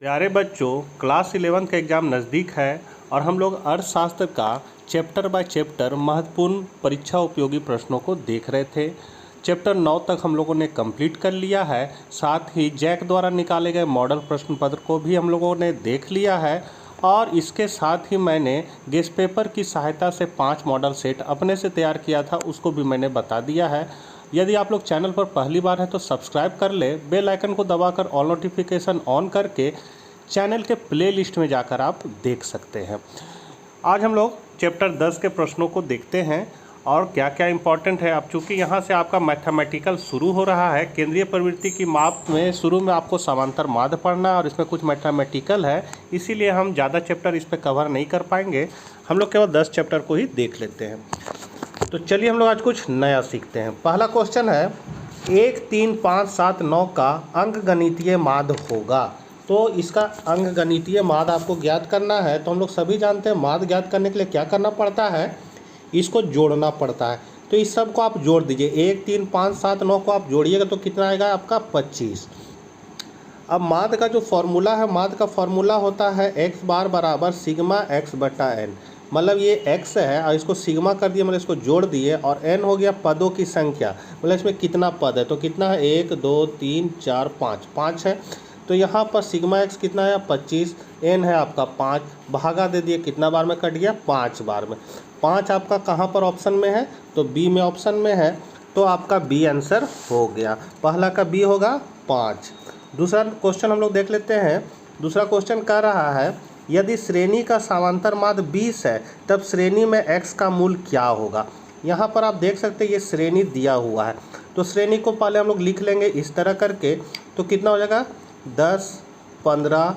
प्यारे बच्चों, क्लास 11 का एग्ज़ाम नज़दीक है और हम लोग अर्थशास्त्र का चैप्टर बाय चैप्टर महत्वपूर्ण परीक्षा उपयोगी प्रश्नों को देख रहे थे। चैप्टर 9 तक हम लोगों ने कंप्लीट कर लिया है। साथ ही जैक द्वारा निकाले गए मॉडल प्रश्न पत्र को भी हम लोगों ने देख लिया है और इसके साथ ही मैंने गेस्ट पेपर की सहायता से 5 मॉडल सेट अपने से तैयार किया था, उसको भी मैंने बता दिया है। यदि आप लोग चैनल पर पहली बार है तो सब्सक्राइब कर ले, बेल आइकन को दबाकर ऑल नोटिफिकेशन ऑन करके चैनल के प्लेलिस्ट में जाकर आप देख सकते हैं। आज हम लोग चैप्टर 10 के प्रश्नों को देखते हैं और क्या क्या इम्पोर्टेंट है। अब चूँकि यहाँ से आपका मैथमेटिकल शुरू हो रहा है, केंद्रीय प्रवृत्ति की माप में शुरू में आपको समांतर माध्य पढ़ना है और इसमें कुछ मैथमेटिकल है, इसीलिए हम ज़्यादा चैप्टर इस पर कवर नहीं कर पाएंगे। हम लोग केवल 10 चैप्टर को ही देख लेते हैं। तो चलिए हम लोग आज कुछ नया सीखते हैं। पहला क्वेश्चन है 1, 3, 5, 7, 9 का अंकगणितीय माध्य होगा। तो इसका अंकगणितीय माध्य आपको ज्ञात करना है। तो हम लोग सभी जानते हैं माध्य ज्ञात करने के लिए क्या करना पड़ता है, इसको जोड़ना पड़ता है। तो इस सब को आप जोड़ दीजिए, 1, 3, 5, 7, 9 को आप जोड़िएगा तो कितना आएगा आपका 25। अब माध्य का जो फॉर्मूला है, माध्य का फॉर्मूला होता है x बार बराबर सिग्मा x बटा n। मतलब ये x है और इसको सिग्मा कर दिए, मतलब इसको जोड़ दिए, और n हो गया पदों की संख्या, मतलब इसमें कितना पद है। तो कितना है 1, 2, 3, 4, 5, 5 है। तो यहाँ पर सिग्मा x कितना है 25, n है आपका 5, भागा दे दिए, कितना बार में कट गया 5 बार में। 5 आपका कहाँ पर ऑप्शन में है, तो बी में ऑप्शन में है। तो आपका बी आंसर हो गया, पहला का बी होगा 5। दूसरा क्वेश्चन हम लोग देख लेते हैं। दूसरा क्वेश्चन कह रहा है यदि श्रेणी का समांतर माध्य 20 है तब श्रेणी में x का मूल क्या होगा। यहाँ पर आप देख सकते हैं ये श्रेणी दिया हुआ है। तो श्रेणी को पहले हम लोग लिख लेंगे इस तरह करके। तो कितना हो जाएगा 10, 15,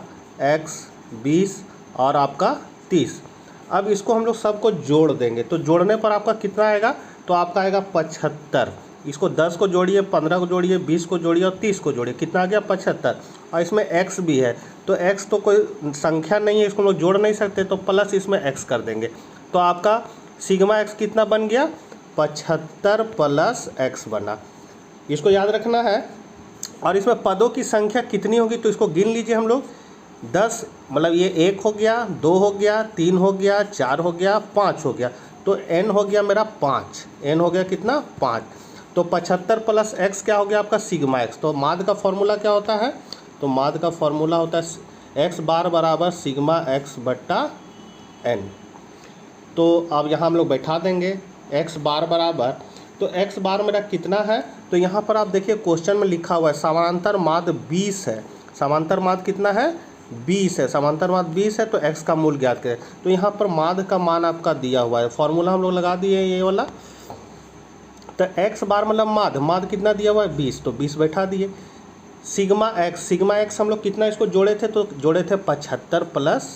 x 20 और आपका 30। अब इसको हम लोग सबको जोड़ देंगे। तो जोड़ने पर आपका कितना आएगा, तो आपका आएगा 75। इसको 10 को जोड़िए, 15 को जोड़िए, 20 को जोड़िए और 30 को जोड़िए, कितना आ गया 75। और इसमें x भी है, तो x तो कोई संख्या नहीं है, इसको हम लोग जोड़ नहीं सकते, तो प्लस इसमें x कर देंगे। तो आपका सिग्मा x कितना बन गया 75 प्लस x बना। इसको याद रखना है। और इसमें पदों की संख्या कितनी होगी, तो इसको गिन लीजिए हम लोग। 10 मतलब ये 1 हो गया, 2 हो गया, 3 हो गया, 4 हो गया, 5 हो गया। तो n हो गया मेरा 5, n हो गया कितना 5। तो 75 प्लस x क्या हो गया आपका सिग्मा x। तो माध्य का फॉर्मूला क्या होता है, तो माध्य का फॉर्मूला होता है x बार बराबर सिग्मा x बट्टा n। तो अब यहाँ हम लोग बैठा देंगे x बार बराबर, तो x बार मेरा कितना है, तो यहाँ पर आप देखिए क्वेश्चन में लिखा हुआ है समांतर माध्य 20 है। समांतर माध्य कितना है 20 है, समांतर माध्य 20 है, तो x का मूल ज्ञात करें। तो यहाँ पर माध्य का मान आपका दिया हुआ है, फॉर्मूला हम लोग लगा दिए ये वाला। तो x बार मतलब माध्य, माध्य कितना दिया हुआ है 20, तो 20 बैठा दिए। सिग्मा x हम लोग कितना इसको जोड़े थे, तो जोड़े थे 75 प्लस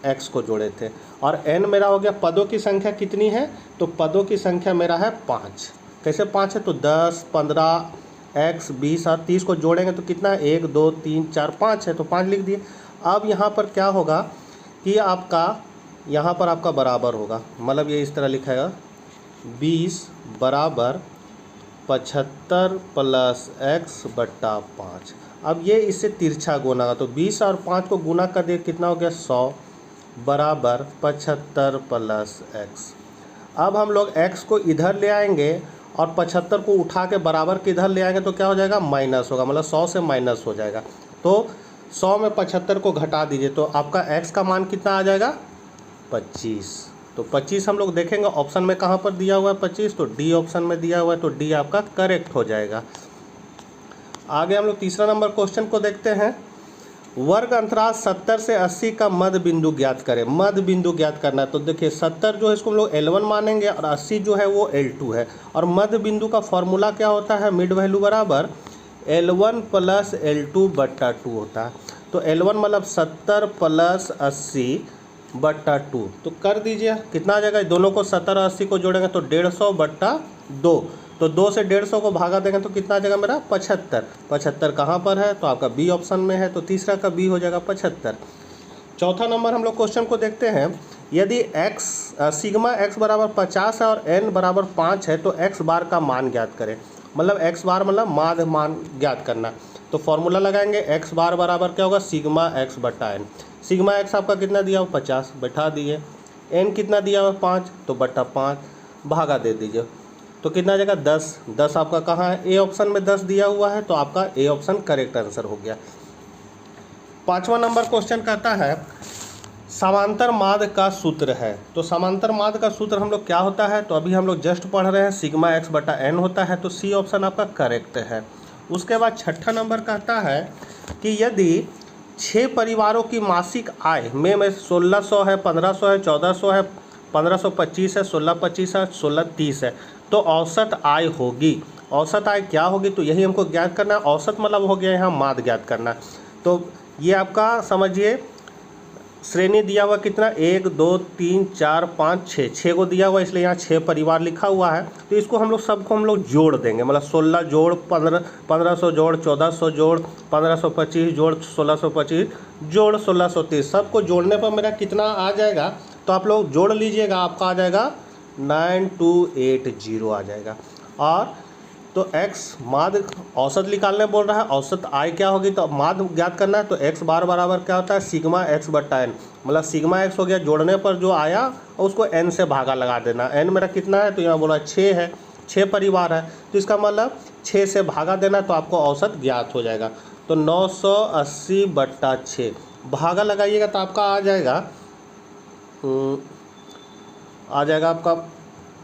x को जोड़े थे। और n मेरा हो गया पदों की संख्या कितनी है, तो पदों की संख्या मेरा है 5। कैसे 5 है, तो 10, 15, x 20 और 30 को जोड़ेंगे तो कितना है 1, 2, 3, 4, 5 है, तो 5 लिख दिए। अब यहाँ पर क्या होगा कि आपका यहाँ पर आपका बराबर होगा, मतलब ये इस तरह लिखाएगा 20 बराबर 75 प्लस x बट्टा 5। अब ये इससे तिरछा गुना होगा, तो 20 और 5 को गुना कर दिए, कितना हो गया 100 बराबर 75 प्लस x। अब हम लोग x को इधर ले आएंगे और 75 को उठा के बराबर के इधर ले आएंगे, तो क्या हो जाएगा माइनस होगा, मतलब 100 से माइनस हो जाएगा। तो 100 में 75 को घटा दीजिए, तो आपका x का मान कितना आ जाएगा 25। तो 25 हम लोग देखेंगे ऑप्शन में कहाँ पर दिया हुआ है 25, तो डी ऑप्शन में दिया हुआ है, तो डी आपका करेक्ट हो जाएगा। आगे हम लोग तीसरा नंबर क्वेश्चन को देखते हैं। वर्ग अंतराल 70 से 80 का मध्य बिंदु ज्ञात करें। मध्य बिंदु ज्ञात करना है, तो देखिए 70 जो है इसको हम लोग L1 मानेंगे और 80 जो है वो L2 है। और मध्य बिंदु का फॉर्मूला क्या होता है, मिड वैल्यू बराबर L1 प्लस L2 बट्टा 2 होता है। तो L1 मतलब 70 प्लस 80 बट्टा 2, तो कर दीजिए, कितना आ जाएगा, दोनों को 70 और 80 को जोड़ेंगे तो 150 बट्टा 2। तो 2 से 150 को भागा देंगे तो कितना आ जाएगा मेरा 75। 75 कहाँ पर है, तो आपका बी ऑप्शन में है, तो तीसरा का बी हो जाएगा 75। चौथा नंबर हम लोग क्वेश्चन को देखते हैं। यदि सिग्मा x बराबर 50 है और n बराबर 5 है तो x बार का मान ज्ञात करें। मतलब x बार मतलब माध्य मान ज्ञात करना। तो फॉर्मूला लगाएंगे एक्स बार बराबर क्या होगा सिग्मा एक्स बटा एन। सिग्मा एक्स आपका कितना दिया हुआ 50 बैठा दिए, एन कितना दिया हुआ 5 तो बटा 5 भागा दे दीजिए तो कितना आ जाएगा 10। 10 आपका कहाँ है, ए ऑप्शन में 10 दिया हुआ है तो आपका ए ऑप्शन करेक्ट आंसर हो गया। 5वां नंबर क्वेश्चन कहता है समांतर माध्य का सूत्र है। तो समांतर माध्य का सूत्र हम लोग क्या होता है, तो अभी हम लोग जस्ट पढ़ रहे हैं सिग्मा एक्स बटा एन होता है, तो सी ऑप्शन आपका करेक्ट है। उसके बाद 6ठा नंबर कहता है कि यदि 6 परिवारों की मासिक आय में 1600 है, 1500 है, 1400 है, 1525 है, 1625 है, 1630 है, तो औसत आय होगी। औसत आय क्या होगी, तो यही हमको ज्ञात करना है। औसत मतलब हो गया यहाँ माध्य ज्ञात करना। तो ये आपका समझिए श्रेणी दिया हुआ कितना 1 2 3 4 5 6, 6 को दिया हुआ, इसलिए यहाँ 6 परिवार लिखा हुआ है। तो इसको हम लोग सबको हम लोग जोड़ देंगे, मतलब 16 जोड़ 1500 जोड़ 1400 जोड़ 1525 जोड़ 1625 जोड़ 1630, सबको जोड़ने पर मेरा कितना आ जाएगा, तो आप लोग जोड़ लीजिएगा, आपका आ जाएगा 9280 आ जाएगा। और तो x माध्य औसत निकालने बोल रहा है, औसत आय क्या होगी, तो माध्य ज्ञात करना है। तो x बार बराबर क्या होता है सिग्मा x बटा एन, मतलब सिग्मा x हो गया, जोड़ने पर जो आया और उसको n से भागा लगा देना। n मेरा कितना है, तो यहाँ बोला 6 है, 6 परिवार है, तो इसका मतलब 6 से भागा देना तो आपको औसत ज्ञात हो जाएगा। तो 980 बटा 6 भागा लगाइएगा तो आपका आ जाएगा आपका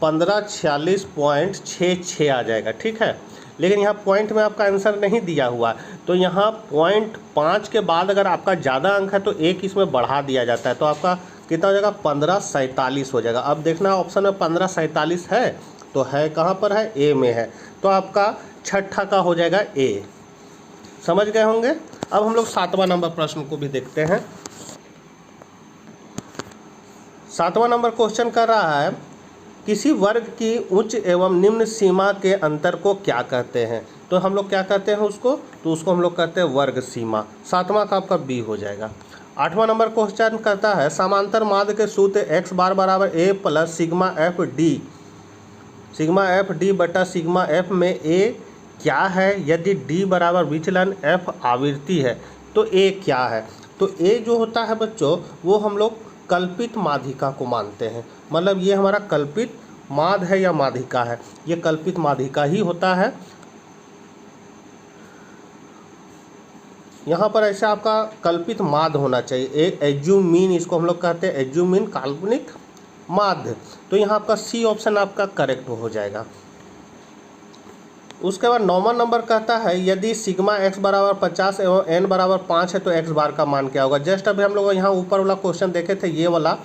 1546.66 आ जाएगा, ठीक है। लेकिन यहाँ पॉइंट में आपका आंसर नहीं दिया हुआ, तो यहाँ 0.5 के बाद अगर आपका ज़्यादा अंक है तो एक इसमें बढ़ा दिया जाता है, तो आपका कितना हो जाएगा 1547 हो जाएगा। अब देखना ऑप्शन में 1547 है, तो है कहाँ पर है, ए में है, तो आपका 6ठा का हो जाएगा ए। समझ गए होंगे। अब हम लोग 7वां नंबर प्रश्न को भी देखते हैं। 7वां नंबर क्वेश्चन कर रहा है किसी वर्ग की उच्च एवं निम्न सीमा के अंतर को क्या कहते हैं। तो हम लोग क्या कहते हैं उसको, तो उसको हम लोग कहते हैं वर्ग सीमा। 7वां का आपका बी हो जाएगा। 8वां नंबर क्वेश्चन करता है समांतर माध्य के सूत्र एक्स बार बराबर ए प्लस सिग्मा एफ डी बटा सिग्मा एफ में ए क्या है, यदि डी बराबर विचलन एफ आवृत्ति है तो ए क्या है। तो ए जो होता है बच्चों वो हम लोग कल्पित माध्यिका को मानते हैं, मतलब ये हमारा कल्पित माध्य है या माध्यिका है, ये कल्पित माध्यिका ही होता है। यहाँ पर ऐसा आपका कल्पित माध्य होना चाहिए, एक एज्यूमीन, इसको हम लोग कहते हैं एज्यूमीन काल्पनिक माध्य। तो यहाँ आपका सी ऑप्शन आपका करेक्ट हो जाएगा। उसके बाद 9वां नंबर कहता है यदि सिग्मा एक्स बराबर 50 एवं एन बराबर 5 है तो एक्स बार का मान क्या होगा। जस्ट अभी हम लोग यहाँ ऊपर वाला क्वेश्चन देखे थे, ये वाला,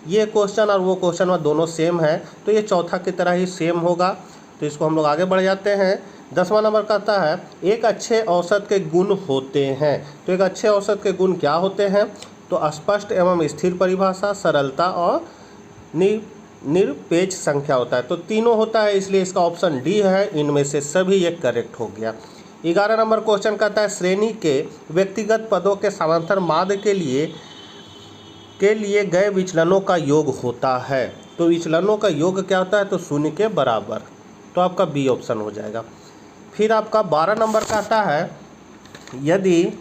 ये क्वेश्चन और वो क्वेश्चन में दोनों सेम है, तो ये चौथा की तरह ही सेम होगा। तो इसको हम लोग आगे बढ़ जाते हैं। 10वां नंबर कहता है एक अच्छे औसत के गुण होते हैं। तो एक अच्छे औसत के गुण क्या होते हैं, तो स्पष्ट एवं स्थिर परिभाषा, सरलता और निरपेक्ष संख्या होता है। तो तीनों होता है, इसलिए इसका ऑप्शन डी है, इनमें से सभी ये करेक्ट हो गया। 11 नंबर क्वेश्चन कहता है श्रेणी के व्यक्तिगत पदों के समांतर माध्य के लिए गए विचलनों का योग होता है। तो विचलनों का योग क्या होता है, तो 0 के बराबर, तो आपका बी ऑप्शन हो जाएगा। फिर आपका 12 नंबर कहता है यदि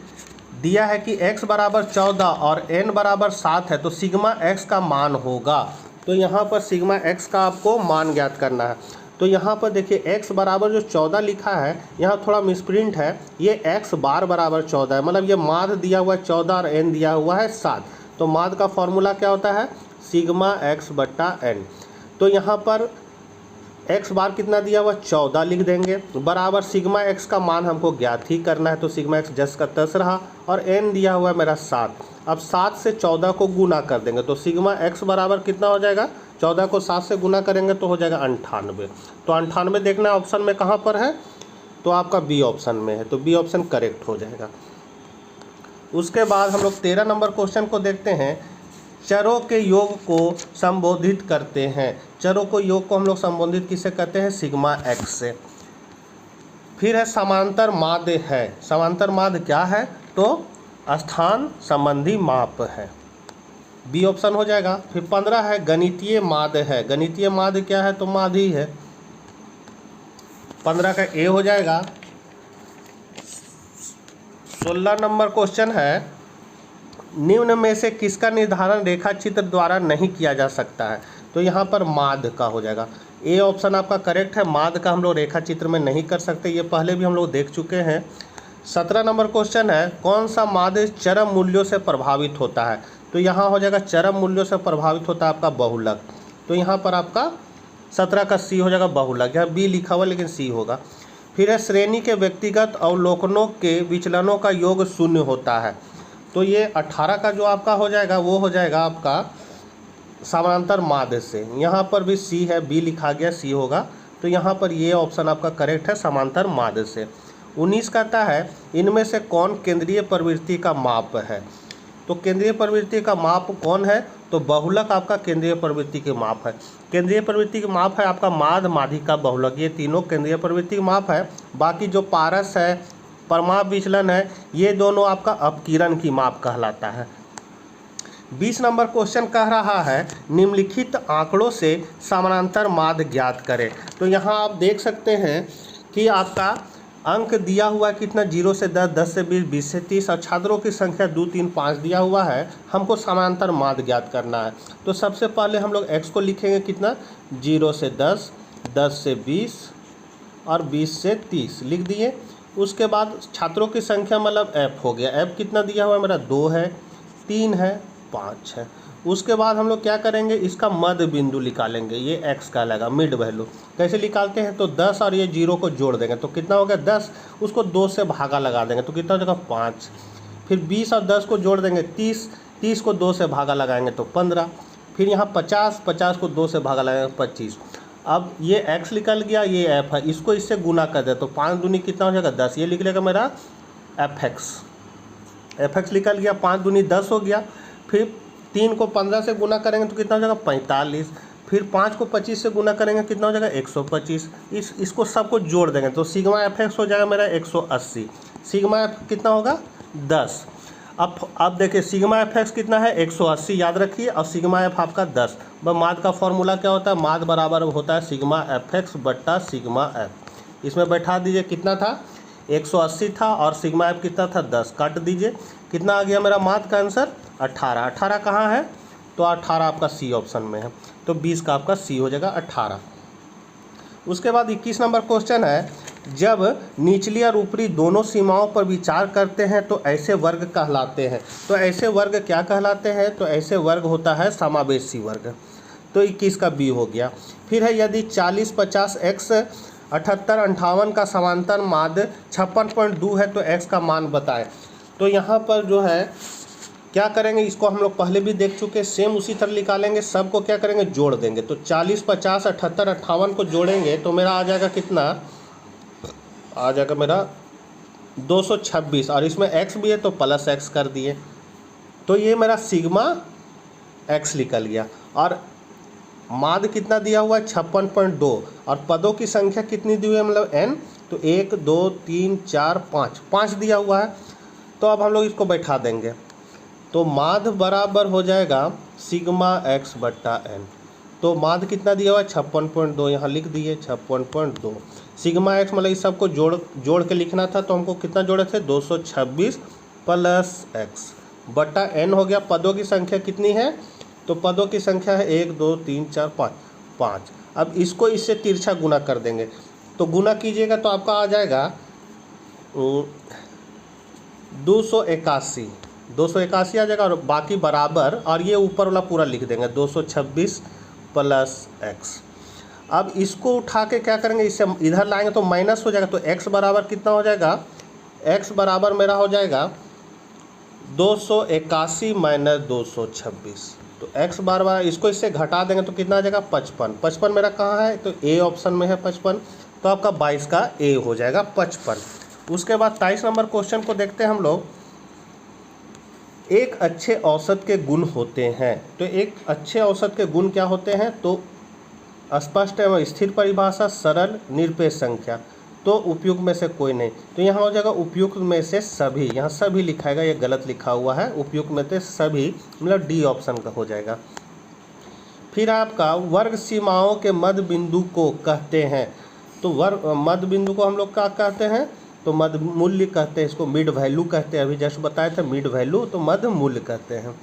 दिया है कि x बराबर 14 और n बराबर 7 है तो सिग्मा x का मान होगा। तो यहाँ पर सिग्मा x का आपको मान ज्ञात करना है। तो यहाँ पर देखिए x बराबर जो 14 लिखा है, यहाँ थोड़ा मिसप्रिंट है, ये x बार बराबर 14 है, मतलब ये माध्य दिया हुआ है 14 और n दिया हुआ है 7। तो माध्य का फॉर्मूला क्या होता है, सिग्मा x बटा n। तो यहाँ पर x बार कितना दिया हुआ 14 लिख देंगे, बराबर सिग्मा x का मान हमको ज्ञात ही करना है, तो सिग्मा x जस का तस रहा, और n दिया हुआ है मेरा 7। अब 7 से 14 को गुना कर देंगे तो सिग्मा x बराबर कितना हो जाएगा, 14 को 7 से गुना करेंगे तो हो जाएगा 98। तो 98 देखना ऑप्शन में कहाँ पर है, तो आपका बी ऑप्शन में है, तो बी ऑप्शन करेक्ट हो जाएगा। उसके बाद हम लोग 13 नंबर क्वेश्चन को देखते हैं। चरों के योग को संबोधित करते हैं। चरों को योग को हम लोग संबोधित किससे करते हैं, सिग्मा x से। फिर है समांतर माध्य है। समांतर माध्य क्या है, तो स्थान संबंधी माप है, बी ऑप्शन हो जाएगा। फिर 15 है गणितीय माध्य है। गणितीय माध्य क्या है, तो माध्य ही है, 15 का ए हो जाएगा। 16 नंबर क्वेश्चन है, निम्न में से किसका निर्धारण रेखा चित्र द्वारा नहीं किया जा सकता है। तो यहाँ पर माध्य का हो जाएगा। ए ऑप्शन आपका करेक्ट है, माध्य का हम लोग रेखा चित्र में नहीं कर सकते, ये पहले भी हम लोग देख चुके हैं। 17 नंबर क्वेश्चन है, कौन सा माध्य चरम मूल्यों से प्रभावित होता है। तो यहाँ हो जाएगा चरम मूल्यों से प्रभावित होता है आपका बहुलक। तो यहाँ पर आपका 17 का सी हो जाएगा बहुलक। यहाँ बी लिखा हुआ लेकिन सी होगा। फिर है श्रेणी के व्यक्तिगत अवलोकनों के विचलनों का योग शून्य होता है। तो ये 18 का जो आपका हो जाएगा वो हो जाएगा आपका समानांतर माध्य से। यहाँ पर भी सी है, बी लिखा गया, सी होगा। तो यहाँ पर ये ऑप्शन आपका करेक्ट है, समांतर माध्य से। 19 कहता है, इनमें से कौन केंद्रीय प्रवृत्ति का माप है। तो केंद्रीय प्रवृत्ति का माप कौन है। तो बहुलक आपका केंद्रीय प्रवृत्ति के माप है। केंद्रीय प्रवृत्ति के माप है आपका माध्य, माध्यिका, बहुलक, ये तीनों केंद्रीय प्रवृत्ति के माप है। बाकी जो पारस है, परमाप विचलन है, ये दोनों आपका अपकिरण की माप कहलाता है। 20 नंबर क्वेश्चन कह रहा है, निम्नलिखित आंकड़ों से समानांतर माध्य ज्ञात करें। तो यहाँ आप देख सकते हैं कि आपका अंक दिया हुआ है कितना, 0 से 10, 10 से 20, 20 से 30 और छात्रों की संख्या 2, 3, 5 दिया हुआ है। हमको समानांतर माध्य ज्ञात करना है। तो सबसे पहले हम लोग x को लिखेंगे कितना, 0 से 10, 10 से 20 और 20 से 30 लिख दिए। उसके बाद छात्रों की संख्या मतलब f हो गया। f कितना दिया हुआ है मेरा, 2 है, 3 है, 5 है। उसके बाद हम लोग क्या करेंगे, इसका मध्य बिंदु निकालेंगे, ये x का लगेगा, मिड वैल्यू। कैसे निकालते हैं, तो 10 और ये 0 को जोड़ देंगे तो कितना हो गया 10, उसको 2 से भागा लगा देंगे तो कितना हो जाएगा 5। फिर 20 और 10 को जोड़ देंगे 30, 30 को 2 से भागा लगाएंगे तो 15। फिर यहाँ 50, 50 को 2 से भागा लगाएंगे 25। अब ये x निकल गया, ये f है, इसको इससे गुना कर दे तो 5 दूनी कितना हो जाएगा 10, ये लिख लेगा मेरा fx निकल गया, 5 दूनी 10 हो गया। फिर 3 को 15 से गुना करेंगे तो कितना हो जाएगा 45। फिर 5 को 25 से गुना करेंगे कितना हो जाएगा 125। इसको सबको जोड़ देंगे तो सिग्मा fx हो जाएगा मेरा 180। सिग्मा f कितना होगा 10। अब देखिए सिग्मा fx कितना है 180 याद रखिए, और सिग्मा f आपका 10। बस माध्य का फॉर्मूला क्या होता है, माध्य बराबर होता है सिग्मा fx बट्टा सिग्मा f। इसमें बैठा दीजिए, कितना था 180 था और सिग्मा f कितना था 10, काट दीजिए, कितना आ गया मेरा माध्य का आंसर 18। 18 कहाँ है, तो 18 आपका सी ऑप्शन में है। तो 20 का आपका सी हो जाएगा 18। उसके बाद 21 नंबर क्वेश्चन है, जब निचली और ऊपरी दोनों सीमाओं पर विचार करते हैं तो ऐसे वर्ग कहलाते हैं। तो ऐसे वर्ग क्या कहलाते हैं, तो ऐसे वर्ग होता है समावेशी वर्ग। तो 21 का बी हो गया। फिर है, यदि 40, 50, x 78, 58 का समांतर माध्य 56.2 है तो x का मान बताएं। तो यहाँ पर जो है क्या करेंगे, इसको हम लोग पहले भी देख चुके, सेम उसी तरह निकालेंगे। सबको क्या करेंगे, जोड़ देंगे। तो 40, 50, 78, 58 को जोड़ेंगे तो मेरा आ जाएगा कितना, आ जाएगा मेरा 226 और इसमें x भी है तो प्लस x कर दिए। तो ये मेरा सिग्मा x निकल गया। और माध्य कितना दिया हुआ है 56.2 और पदों की संख्या कितनी दी हुई है मतलब n, तो 1, 2, 3, 4, 5, 5 दिया हुआ है। तो अब हम लोग इसको बैठा देंगे तो माध्य बराबर हो जाएगा सिग्मा x बट्टा n। तो माध्य कितना दिया हुआ है 56.2, यहाँ लिख दिए 56.2। सिग्मा x मतलब इस सबको जोड़ के लिखना था तो हमको कितना जोड़े थे 226 प्लस x बट्टा n हो गया। पदों की संख्या कितनी है, तो पदों की संख्या है 1, 2, 3, 4, 5। अब इसको इससे तिरछा गुना कर देंगे तो गुना कीजिएगा तो आपका आ जाएगा 281 आ जाएगा और बाकी बराबर, और ये ऊपर वाला पूरा लिख देंगे 226 प्लस x। अब इसको उठा के क्या करेंगे, इससे इधर लाएंगे तो माइनस हो जाएगा। तो x बराबर कितना हो जाएगा, x बराबर मेरा हो जाएगा 281 माइनस 226। तो x बराबर इसको इससे घटा देंगे तो कितना आ जाएगा 55। 55 मेरा कहाँ है, तो ए ऑप्शन में है 55। तो आपका 22 का ए हो जाएगा 55। उसके बाद 23 नंबर क्वेश्चन को देखते हैं हम लोग। एक अच्छे औसत के गुण होते हैं। तो एक अच्छे औसत के गुण क्या होते हैं, तो स्पष्ट एवं स्थिर परिभाषा, सरल, निरपेक्ष संख्या। तो उपयुक्त में से कोई नहीं। तो यहाँ हो जाएगा उपयुक्त में से सभी, यहाँ सभी लिखाएगा, ये गलत लिखा हुआ है। उपयुक्त में से सभी मतलब डी ऑप्शन का हो जाएगा। फिर आपका वर्ग सीमाओं के मध्य बिंदु को कहते हैं। तो वर्ग मध्य बिंदु को हम लोग क्या कहते हैं, तो मध्य मूल्य कहते हैं इसको, मिड वैल्यू कहते हैं। अभी जस्ट बताए थे मिड वैल्यू, तो मध्य मूल्य कहते हैं।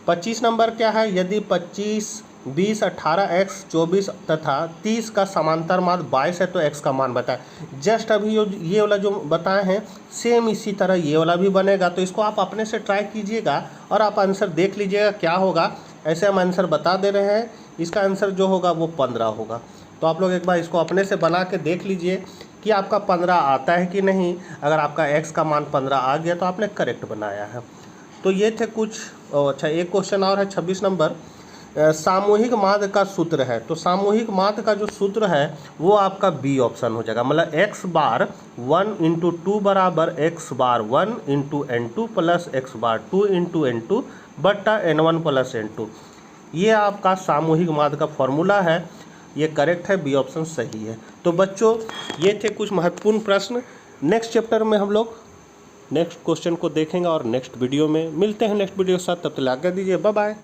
25 नंबर क्या है, यदि 25, 20, 18, x 24 तथा 30 का समांतर मान 22 है तो x का मान बताएं। जस्ट अभी ये वाला जो बताए हैं सेम इसी तरह ये वाला भी बनेगा, तो इसको आप अपने से ट्राई कीजिएगा और आप आंसर देख लीजिएगा क्या होगा। ऐसे हम आंसर बता दे रहे हैं, इसका आंसर जो होगा वो 15 होगा। तो आप लोग एक बार इसको अपने से बना के देख लीजिए कि आपका 15 आता है कि नहीं। अगर आपका x का मान 15 आ गया तो आपने करेक्ट बनाया है। तो ये थे कुछ। अच्छा, एक क्वेश्चन और है 26 नंबर, सामूहिक माध्य का सूत्र है। तो सामूहिक माध्य का जो सूत्र है वो आपका बी ऑप्शन हो जाएगा। मतलब x बार 1 × 2 बराबर x बार 1 × n2 प्लस x बार 2 × n2 बट्टा n1 प्लस n2। ये आपका सामूहिक माध्य का फॉर्मूला है, ये करेक्ट है, बी ऑप्शन सही है। तो बच्चों ये थे कुछ महत्वपूर्ण प्रश्न। नेक्स्ट चैप्टर में हम लोग नेक्स्ट क्वेश्चन को देखेंगे और नेक्स्ट वीडियो में मिलते हैं नेक्स्ट वीडियो के साथ। तब तक आज्ञा दीजिए, बाय बाय।